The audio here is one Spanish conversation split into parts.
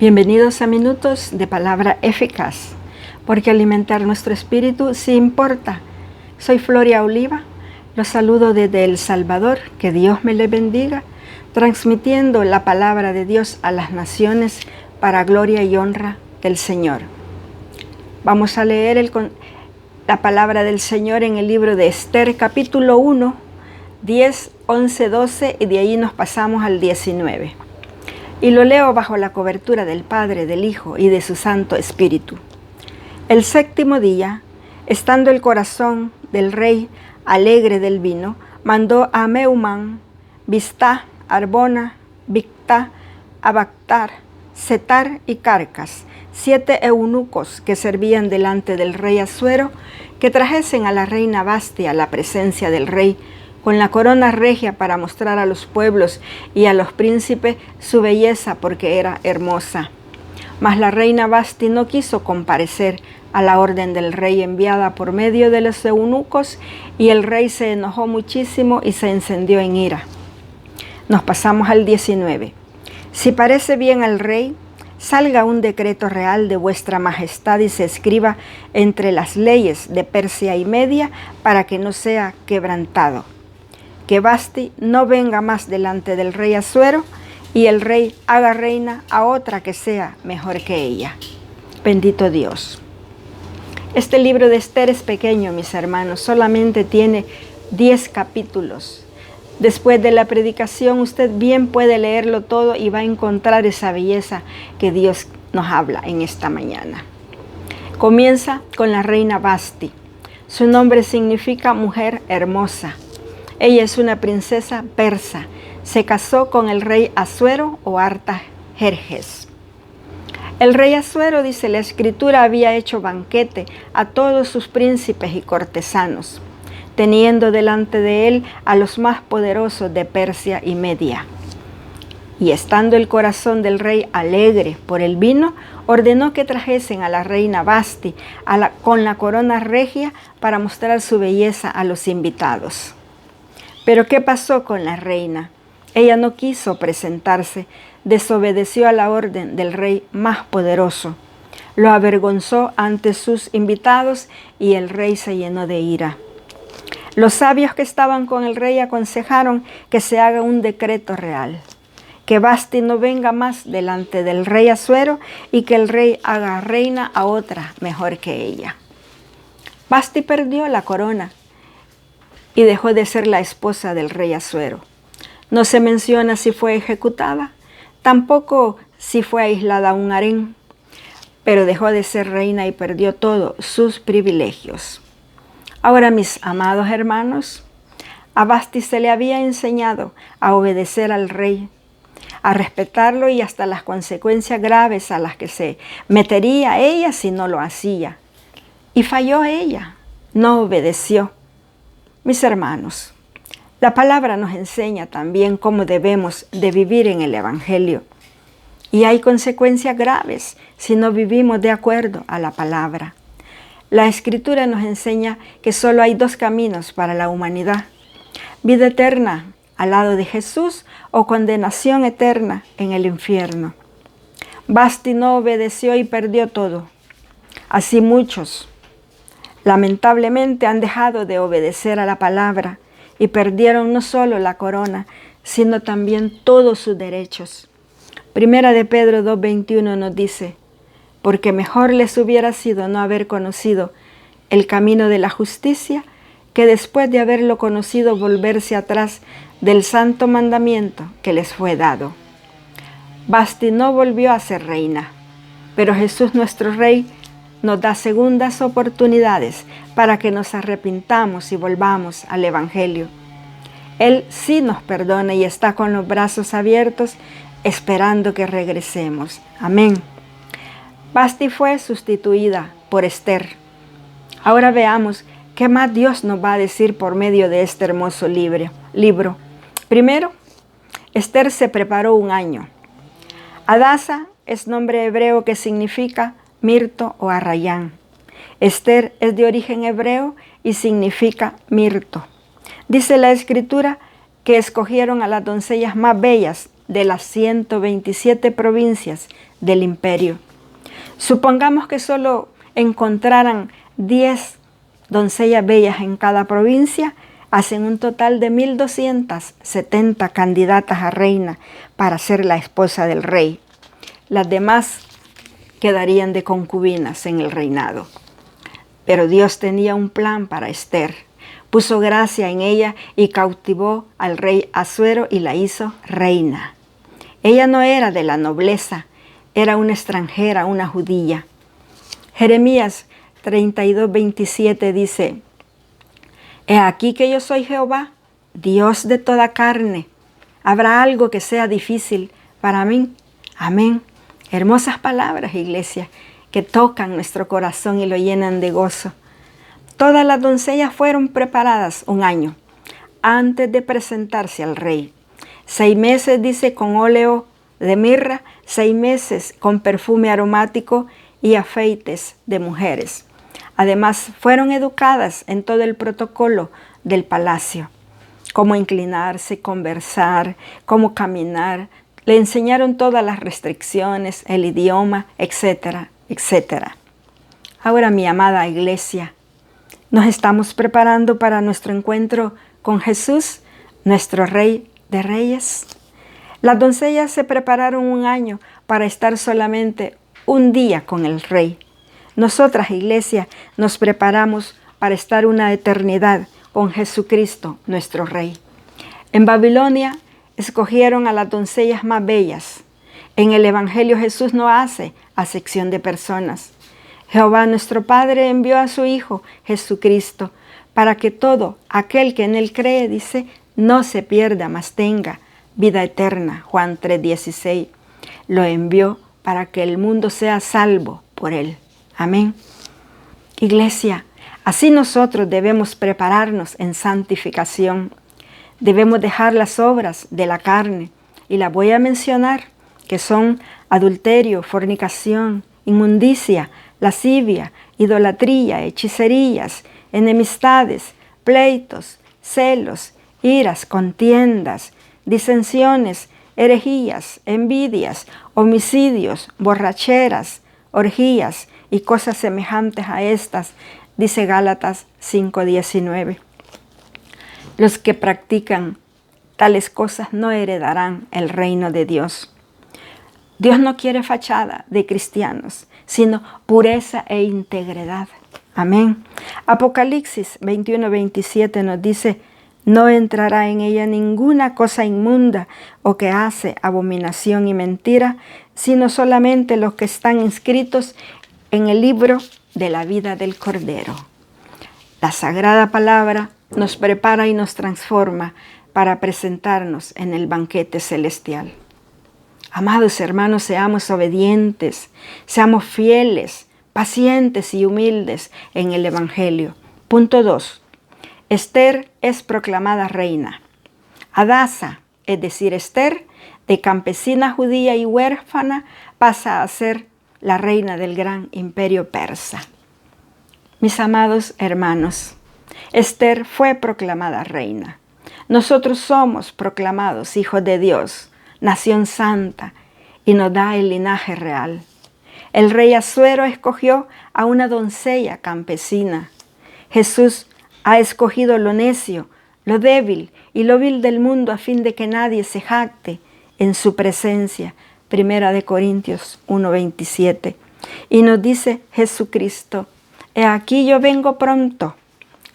Bienvenidos a Minutos de Palabra Eficaz, porque alimentar nuestro espíritu sí importa. Soy Floria Oliva, los saludo desde El Salvador, que Dios me le bendiga, transmitiendo la palabra de Dios a las naciones para gloria y honra del Señor. Vamos a leer la palabra del Señor en el libro de Esther, capítulo 1, 10, 11, 12, y de ahí nos pasamos al 19. Y lo leo bajo la cobertura del Padre, del Hijo y de su Santo Espíritu. El séptimo día, estando el corazón del rey alegre del vino, mandó a Meumán, Biztá, Arbona, Bigtá, Abactar, Setar y Carcas, 7 eunucos que servían delante del rey Asuero, que trajesen a la reina Vasti a la presencia del rey, con la corona regia para mostrar a los pueblos y a los príncipes su belleza, porque era hermosa. Mas la reina Vasti no quiso comparecer a la orden del rey enviada por medio de los eunucos, y el rey se enojó muchísimo y se encendió en ira. Nos pasamos al 19. Si parece bien al rey, salga un decreto real de vuestra majestad y se escriba entre las leyes de Persia y Media, para que no sea quebrantado. Que Vasti no venga más delante del rey Asuero, y el rey haga reina a otra que sea mejor que ella. Bendito Dios. Este libro de Esther es pequeño, mis hermanos, solamente tiene 10 capítulos. Después de la predicación, usted bien puede leerlo todo y va a encontrar esa belleza que Dios nos habla en esta mañana. Comienza con la reina Vasti. Su nombre significa mujer hermosa. Ella es una princesa persa. Se casó con el rey Asuero o Artajerjes. El rey Asuero, dice la escritura, había hecho banquete a todos sus príncipes y cortesanos, teniendo delante de él a los más poderosos de Persia y Media. Y estando el corazón del rey alegre por el vino, ordenó que trajesen a la reina Vasti con la corona regia para mostrar su belleza a los invitados. Pero ¿qué pasó con la reina? Ella no quiso presentarse, desobedeció a la orden del rey más poderoso. Lo avergonzó ante sus invitados y el rey se llenó de ira. Los sabios que estaban con el rey aconsejaron que se haga un decreto real, que Vasti no venga más delante del rey Asuero y que el rey haga reina a otra mejor que ella. Vasti perdió la corona y dejó de ser la esposa del rey Asuero. No se menciona si fue ejecutada, tampoco si fue aislada a un harén, pero dejó de ser reina y perdió todos sus privilegios. Ahora, mis amados hermanos, a Vasti se le había enseñado a obedecer al rey, a respetarlo y hasta las consecuencias graves a las que se metería ella si no lo hacía. Y falló ella, no obedeció. Mis hermanos, la palabra nos enseña también cómo debemos de vivir en el Evangelio. Y hay consecuencias graves si no vivimos de acuerdo a la palabra. La Escritura nos enseña que solo hay 2 caminos para la humanidad: vida eterna al lado de Jesús o condenación eterna en el infierno. Vasti no obedeció y perdió todo. Así muchos, lamentablemente, han dejado de obedecer a la palabra y perdieron no solo la corona, sino también todos sus derechos. Primera de Pedro 2:21 nos dice: porque mejor les hubiera sido no haber conocido el camino de la justicia, que después de haberlo conocido volverse atrás del santo mandamiento que les fue dado. Vasti no volvió a ser reina, pero Jesús nuestro Rey nos da segundas oportunidades para que nos arrepintamos y volvamos al Evangelio. Él sí nos perdona y está con los brazos abiertos esperando que regresemos. Amén. Vasti fue sustituida por Esther. Ahora veamos qué más Dios nos va a decir por medio de este hermoso libro. Primero, Esther se preparó un año. Hadasa es nombre hebreo que significa mirto o arrayán. Esther es de origen hebreo y significa mirto. Dice la Escritura que escogieron a las doncellas más bellas de las 127 provincias del imperio. Supongamos que solo encontraran 10 doncellas bellas en cada provincia, hacen un total de 1.270 candidatas a reina para ser la esposa del rey. Las demás quedarían de concubinas en el reinado. Pero Dios tenía un plan para Esther. Puso gracia en ella y cautivó al rey Asuero y la hizo reina. Ella no era de la nobleza, era una extranjera, una judía. Jeremías 32:27 dice: He aquí que yo soy Jehová, Dios de toda carne. ¿Habrá algo que sea difícil para mí? Amén. Hermosas palabras, iglesia, que tocan nuestro corazón y lo llenan de gozo. Todas las doncellas fueron preparadas un año antes de presentarse al rey. 6 meses, dice, con óleo de mirra, 6 meses con perfume aromático y afeites de mujeres. Además, fueron educadas en todo el protocolo del palacio, cómo inclinarse, conversar, cómo caminar. Le enseñaron todas las restricciones, el idioma, etcétera, etcétera. Ahora, mi amada iglesia, nos estamos preparando para nuestro encuentro con Jesús, nuestro Rey de Reyes. Las doncellas se prepararon un año para estar solamente un día con el Rey. Nosotras, iglesia, nos preparamos para estar una eternidad con Jesucristo, nuestro Rey. En Babilonia escogieron a las doncellas más bellas. En el Evangelio Jesús no hace acepción de personas. Jehová nuestro Padre envió a su Hijo Jesucristo para que todo aquel que en Él cree, dice, no se pierda, mas tenga vida eterna. Juan 3:16. Lo envió para que el mundo sea salvo por Él. Amén. Iglesia, así nosotros debemos prepararnos en santificación. Debemos dejar las obras de la carne, y las voy a mencionar, que son adulterio, fornicación, inmundicia, lascivia, idolatría, hechicerías, enemistades, pleitos, celos, iras, contiendas, disensiones, herejías, envidias, homicidios, borracheras, orgías y cosas semejantes a estas, dice Gálatas 5:19. Los que practican tales cosas no heredarán el reino de Dios. Dios no quiere fachada de cristianos, sino pureza e integridad. Amén. Apocalipsis 21:27 nos dice: no entrará en ella ninguna cosa inmunda o que hace abominación y mentira, sino solamente los que están inscritos en el libro de la vida del Cordero. La sagrada palabra nos prepara y nos transforma para presentarnos en el banquete celestial. Amados hermanos, seamos obedientes, seamos fieles, pacientes y humildes en el Evangelio. Punto 2. Esther es proclamada reina. Hadasa, es decir, Esther, de campesina judía y huérfana, pasa a ser la reina del gran imperio persa. Mis amados hermanos, Esther fue proclamada reina. Nosotros somos proclamados hijos de Dios, nación santa, y nos da el linaje real. El rey Asuero escogió a una doncella campesina. Jesús ha escogido lo necio, lo débil y lo vil del mundo a fin de que nadie se jacte en su presencia. 1 Corintios 1:27. Y nos dice Jesucristo: he aquí yo vengo pronto,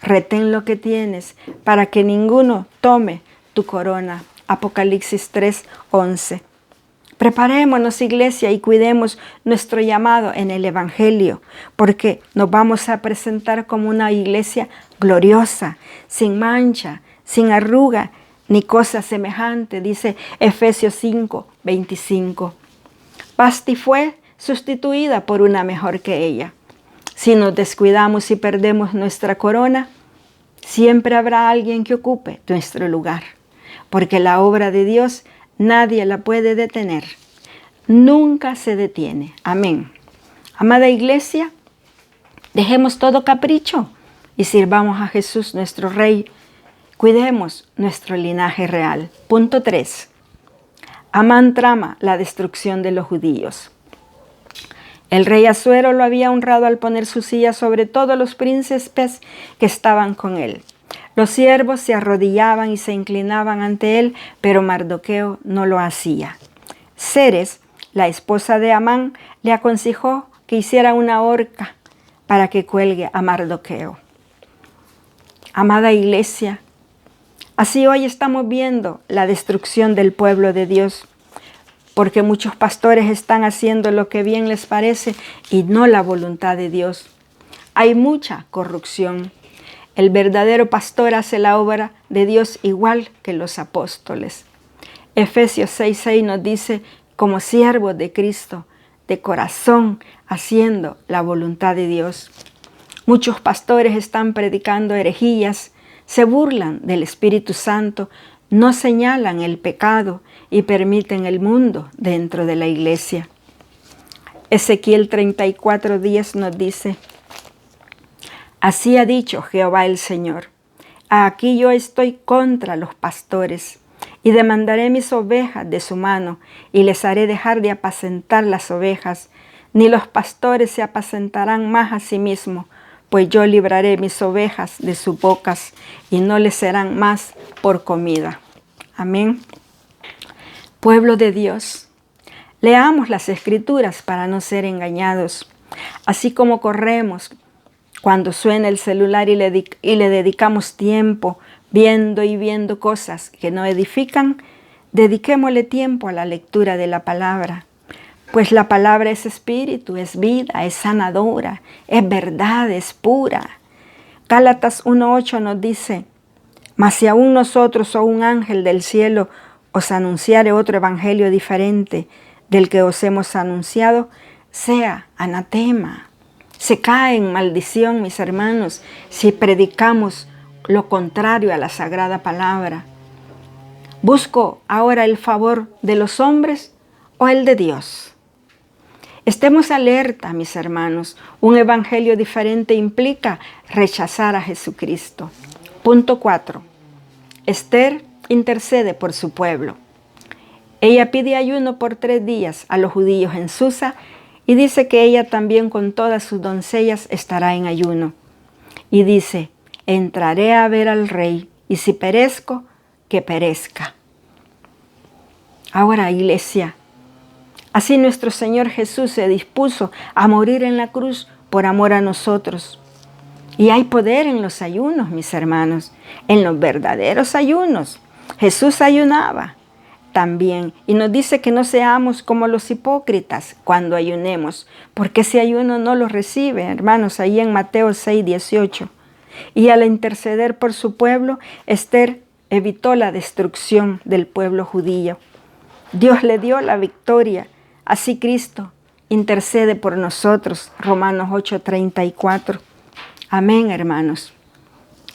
retén lo que tienes para que ninguno tome tu corona. Apocalipsis 3:11. Preparémonos, iglesia, y cuidemos nuestro llamado en el Evangelio, porque nos vamos a presentar como una iglesia gloriosa, sin mancha, sin arruga, ni cosa semejante, dice Efesios 5:25. Vasti fue sustituida por una mejor que ella. Si nos descuidamos y perdemos nuestra corona, siempre habrá alguien que ocupe nuestro lugar, porque la obra de Dios nadie la puede detener. Nunca se detiene. Amén. Amada iglesia, dejemos todo capricho y sirvamos a Jesús nuestro Rey. Cuidemos nuestro linaje real. Punto 3. Amán trama la destrucción de los judíos. El rey Asuero lo había honrado al poner su silla sobre todos los príncipes que estaban con él. Los siervos se arrodillaban y se inclinaban ante él, pero Mardoqueo no lo hacía. Zeres, la esposa de Amán, le aconsejó que hiciera una horca para que cuelgue a Mardoqueo. Amada iglesia, así hoy estamos viendo la destrucción del pueblo de Dios, porque muchos pastores están haciendo lo que bien les parece y no la voluntad de Dios. Hay mucha corrupción. El verdadero pastor hace la obra de Dios igual que los apóstoles. Efesios 6:6 nos dice, como siervos de Cristo, de corazón, haciendo la voluntad de Dios. Muchos pastores están predicando herejías, se burlan del Espíritu Santo, no señalan el pecado y permiten el mundo dentro de la iglesia. Ezequiel 34:10 nos dice, así ha dicho Jehová el Señor, aquí yo estoy contra los pastores, y demandaré mis ovejas de su mano, y les haré dejar de apacentar las ovejas, ni los pastores se apacentarán más a sí mismos, pues yo libraré mis ovejas de sus bocas, y no les serán más por comida. Amén. Pueblo de Dios, leamos las Escrituras para no ser engañados. Así como corremos cuando suena el celular y le dedicamos tiempo viendo y viendo cosas que no edifican, dediquémosle tiempo a la lectura de la palabra. Pues la palabra es espíritu, es vida, es sanadora, es verdad, es pura. Gálatas 1:8 nos dice, mas si aún nosotros o un ángel del cielo os anunciare otro evangelio diferente del que os hemos anunciado, sea anatema. Se cae en maldición, mis hermanos, si predicamos lo contrario a la sagrada palabra. ¿Busco ahora el favor de los hombres o el de Dios? Estemos alerta, mis hermanos. Un evangelio diferente implica rechazar a Jesucristo. Punto 4. Esther intercede por su pueblo. Ella pide ayuno por 3 días a los judíos en Susa y dice que ella también con todas sus doncellas estará en ayuno. Y dice, entraré a ver al rey y si perezco, que perezca. Ahora, iglesia, así nuestro Señor Jesús se dispuso a morir en la cruz por amor a nosotros. Y hay poder en los ayunos, mis hermanos, en los verdaderos ayunos. Jesús ayunaba también y nos dice que no seamos como los hipócritas cuando ayunemos, porque ese ayuno no lo recibe, hermanos, ahí en Mateo 6:18. Y al interceder por su pueblo, Esther evitó la destrucción del pueblo judío. Dios le dio la victoria, así Cristo intercede por nosotros, Romanos 8:34. Amén, hermanos.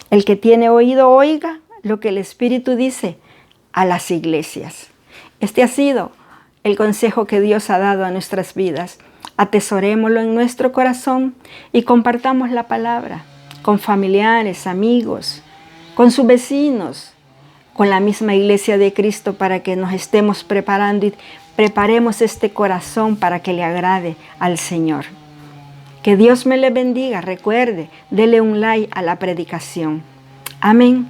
El que tiene oído, oiga lo que el Espíritu dice a las iglesias. Este ha sido el consejo que Dios ha dado a nuestras vidas. Atesorémoslo en nuestro corazón y compartamos la palabra con familiares, amigos, con sus vecinos, con la misma iglesia de Cristo para que nos estemos preparando y preparemos este corazón para que le agrade al Señor. Que Dios me le bendiga. Recuerde, dele un like a la predicación. Amén.